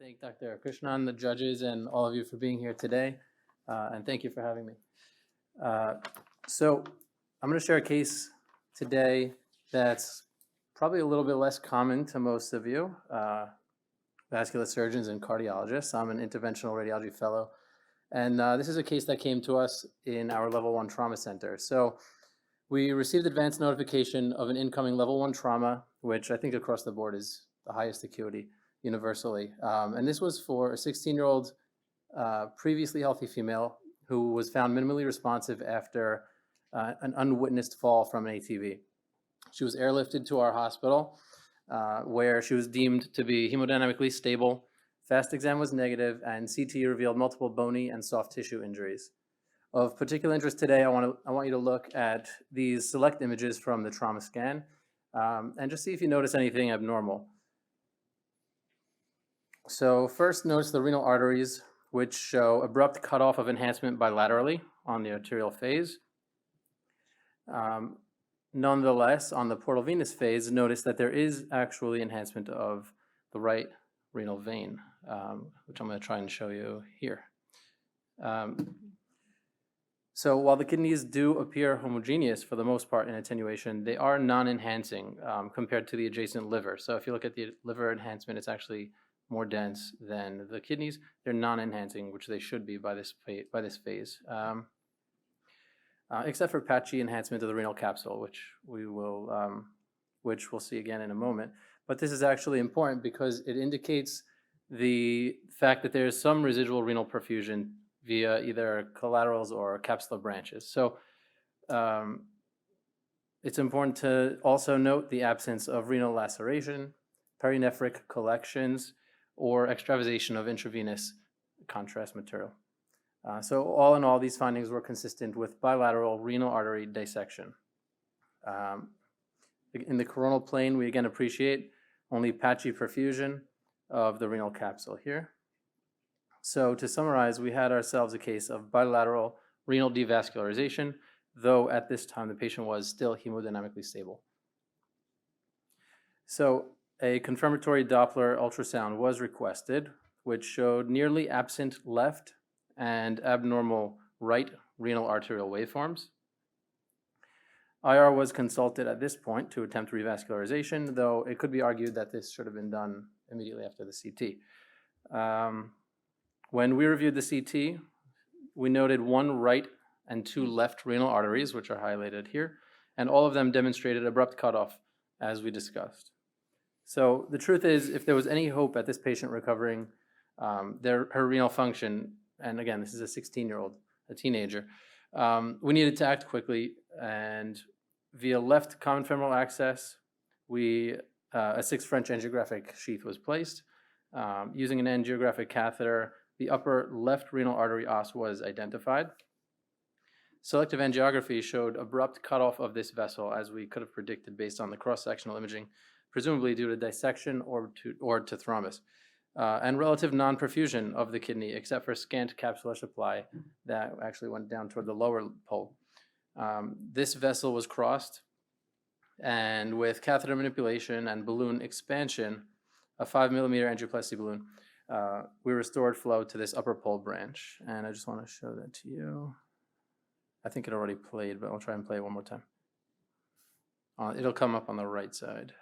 Thank Dr. Krishnan, the judges, and all of you for being here today, and thank you for having me. Uh, so I'm going to share a case today that's probably a little bit less common to most of you, vascular surgeons and cardiologists. I'm an interventional radiology fellow, and this is a case that came to us in our level 1 trauma center. So we received advance notification of an incoming level 1 trauma, which I think across the board is the highest acuity universally. And this was for a 16-year-old previously healthy female who was found minimally responsive after an unwitnessed fall from an ATV. She was airlifted to our hospital where she was deemed to be hemodynamically stable. Fast exam was negative, and CT revealed multiple bony and soft tissue injuries. Of particular interest today, I want you to look at these select images from the trauma scan and just see if you notice anything abnormal. So first, notice the renal arteries, which show abrupt cutoff of enhancement bilaterally on the arterial phase. Nonetheless, on the portal venous phase, notice that there is actually enhancement of the right renal vein, which I'm going to try and show you here. So while the kidneys do appear homogeneous for the most part in attenuation, they are non-enhancing compared to the adjacent liver. So if you look at the liver enhancement, it's actually more dense than the kidneys. They're non-enhancing, which they should be by this phase, except for patchy enhancement of the renal capsule, which we'll see again in a moment. But this is actually important because it indicates the fact that there is some residual renal perfusion via either collaterals or capsular branches. So it's important to also note the absence of renal laceration, perinephric collections, or extravasation of intravenous contrast material. So all in all, these findings were consistent with bilateral renal artery dissection. In the coronal plane, we again appreciate only patchy perfusion of the renal capsule here. So to summarize, we had ourselves a case of bilateral renal devascularization, though at this time the patient was still hemodynamically stable. So a confirmatory Doppler ultrasound was requested, which showed nearly absent left and abnormal right renal arterial waveforms. IR was consulted at this point to attempt revascularization, though it could be argued that this should have been done immediately after the CT. When we reviewed the CT, we noted 1 right and 2 left renal arteries, which are highlighted here, and all of them demonstrated abrupt cutoff, as we discussed. So the truth is, if there was any hope at this patient recovering her renal function, and again, this is a 16-year-old, a teenager, we needed to act quickly, and via left common femoral access, a 6 French angiographic sheath was placed. Using an angiographic catheter, the upper left renal artery os was identified. Selective angiography showed abrupt cutoff of this vessel, as we could have predicted based on the cross-sectional imaging, presumably due to dissection or to thrombus, and relative non-perfusion of the kidney, except for scant capsular supply that actually went down toward the lower pole. This vessel was crossed, and with catheter manipulation and balloon expansion, a 5mm angioplasty balloon, we restored flow to this upper pole branch. And I just want to show that to you. I think it already played, but I'll try and play it one more time. It'll come up on the right side.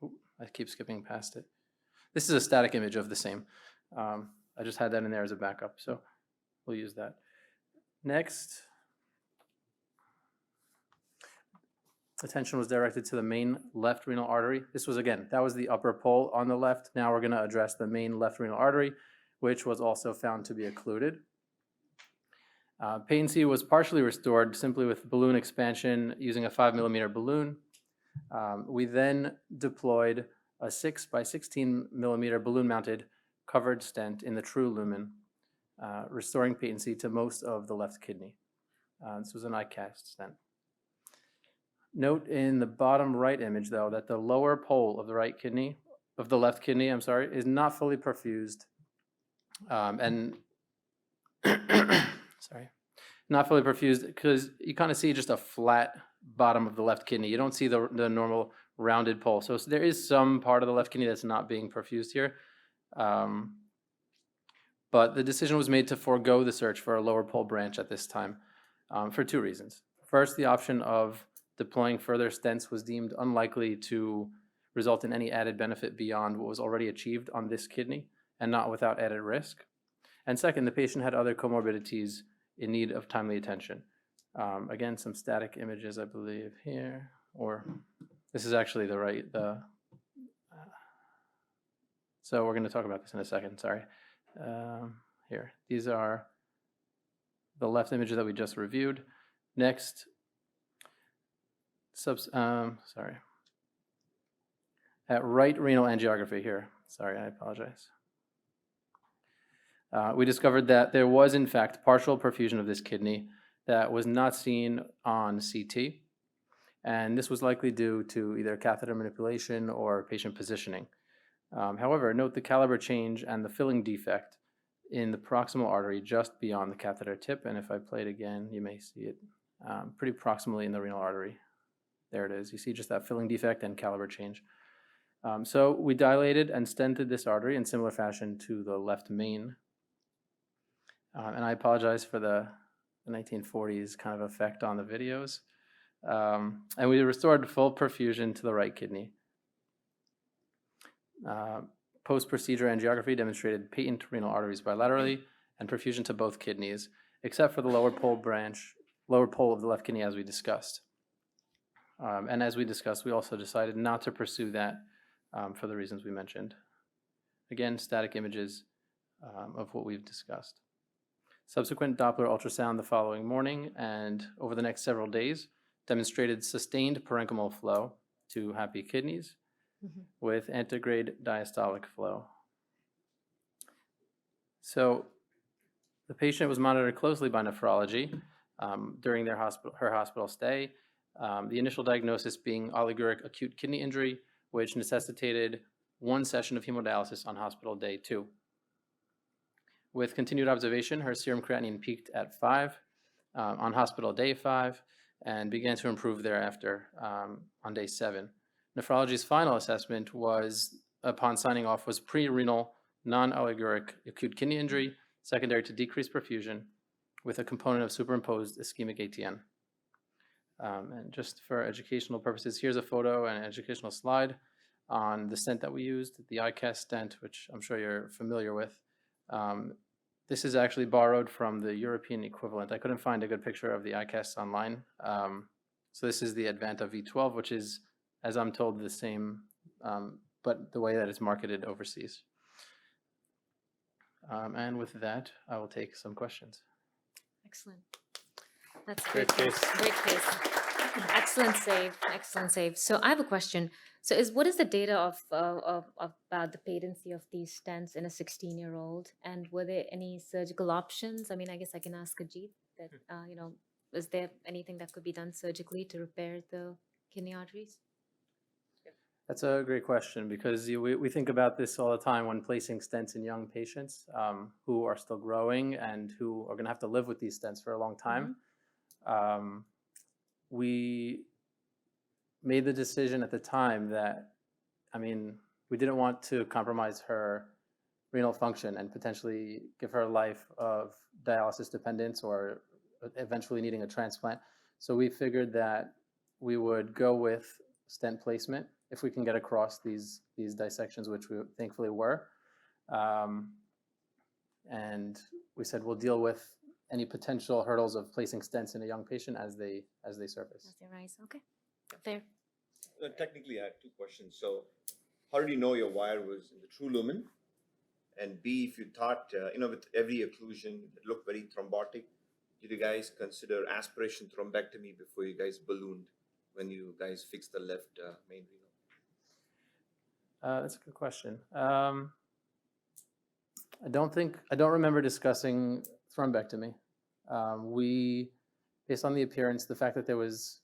Ooh, I keep skipping past it. This is a static image of the same. I just had that in there as a backup, so we'll use that. Next, attention was directed to the main left renal artery. This was, again, that was the upper pole on the left. Now we're going to address the main left renal artery, which was also found to be occluded. Patency was partially restored simply with balloon expansion using a 5mm balloon. We then deployed a 6 by 16mm balloon-mounted covered stent in the true lumen, restoring patency to most of the left kidney. This was an ICAST stent. Note in the bottom right image, though, that the lower pole of the left kidney, is not fully perfused, not fully perfused because you kind of see just a flat bottom of the left kidney. You don't see the normal rounded pole. So there is some part of the left kidney that's not being perfused here. But the decision was made to forego the search for a lower pole branch at this time for two reasons. First, the option of deploying further stents was deemed unlikely to result in any added benefit beyond what was already achieved on this kidney and not without added risk. And second, the patient had other comorbidities in need of timely attention. Again, some static images, I believe, here, or this is actually so we're going to talk about this in a second, sorry. Here, these are the left images that we just reviewed. Next, sorry. At right renal angiography here, sorry, I apologize. We discovered that there was, in fact, partial perfusion of this kidney that was not seen on CT, and this was likely due to either catheter manipulation or patient positioning. However, note the caliber change and the filling defect in the proximal artery just beyond the catheter tip, and if I play it again, you may see it pretty proximally in the renal artery. There it is. You see just that filling defect and caliber change. So we dilated and stented this artery in similar fashion to the left main. And I apologize for the 1940s kind of effect on the videos. And we restored full perfusion to the right kidney. Post-procedure angiography demonstrated patent renal arteries bilaterally and perfusion to both kidneys, except for the lower pole of the left kidney, as we discussed. And as we discussed, we also decided not to pursue that for the reasons we mentioned. Again, static images of what we've discussed. Subsequent Doppler ultrasound the following morning and over the next several days demonstrated sustained parenchymal flow to happy kidneys with antegrade diastolic flow. So the patient was monitored closely by nephrology during her hospital stay. The initial diagnosis being oliguric acute kidney injury, which necessitated one session of hemodialysis on hospital day 2. With continued observation, her serum creatinine peaked at 5 on hospital day 5 and began to improve thereafter on day 7. Nephrology's final assessment was, upon signing off, was pre-renal non-oliguric acute kidney injury secondary to decreased perfusion with a component of superimposed ischemic ATN. And just for educational purposes, here's a photo and an educational slide on the stent that we used, the ICAS stent, which I'm sure you're familiar with. This is actually borrowed from the European equivalent. I couldn't find a good picture of the ICAS online. So this is the Advanta V12, which is, as I'm told, the same, but the way that it's marketed overseas. And with that, I will take some questions. Excellent. That's a great case. Great case. Excellent save. Excellent save. So I have a question. So what is the data of about the patency of these stents in a 16-year-old? And were there any surgical options? I mean, I guess I can ask Ajit that, is there anything that could be done surgically to repair the kidney arteries? That's a great question because we think about this all the time when placing stents in young patients who are still growing and who are going to have to live with these stents for a long time. We made the decision at the time that, we didn't want to compromise her renal function and potentially give her a life of dialysis dependence or eventually needing a transplant. So we figured that we would go with stent placement if we can get across these dissections, which we thankfully were. And we said we'll deal with any potential hurdles of placing stents in a young patient as they surface. As they rise, okay. Fair. Technically, I have 2 questions. So, how did you know your wire was in the true lumen? And B, if you thought, with every occlusion, it looked very thrombotic, did you guys consider aspiration thrombectomy before you guys ballooned when you guys fixed the left main renal? That's a good question. I don't remember discussing thrombectomy. Based on the appearance, the fact that there was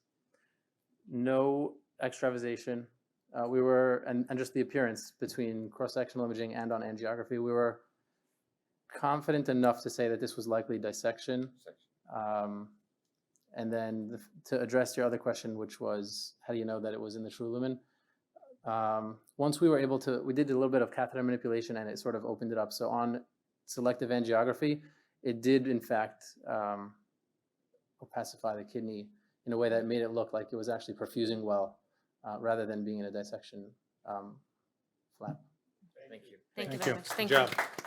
no extravasation, and just the appearance between cross-sectional imaging and on angiography, we were confident enough to say that this was likely dissection. And then to address your other question, which was, how do you know that it was in the true lumen? once we were able to, we did a little bit of catheter manipulation and it sort of opened it up. So on selective angiography, it did in fact opacify the kidney in a way that made it look like it was actually perfusing well, rather than being in a dissection flap. Thank you. Thank you Thank very you. much. Good Thank job. you.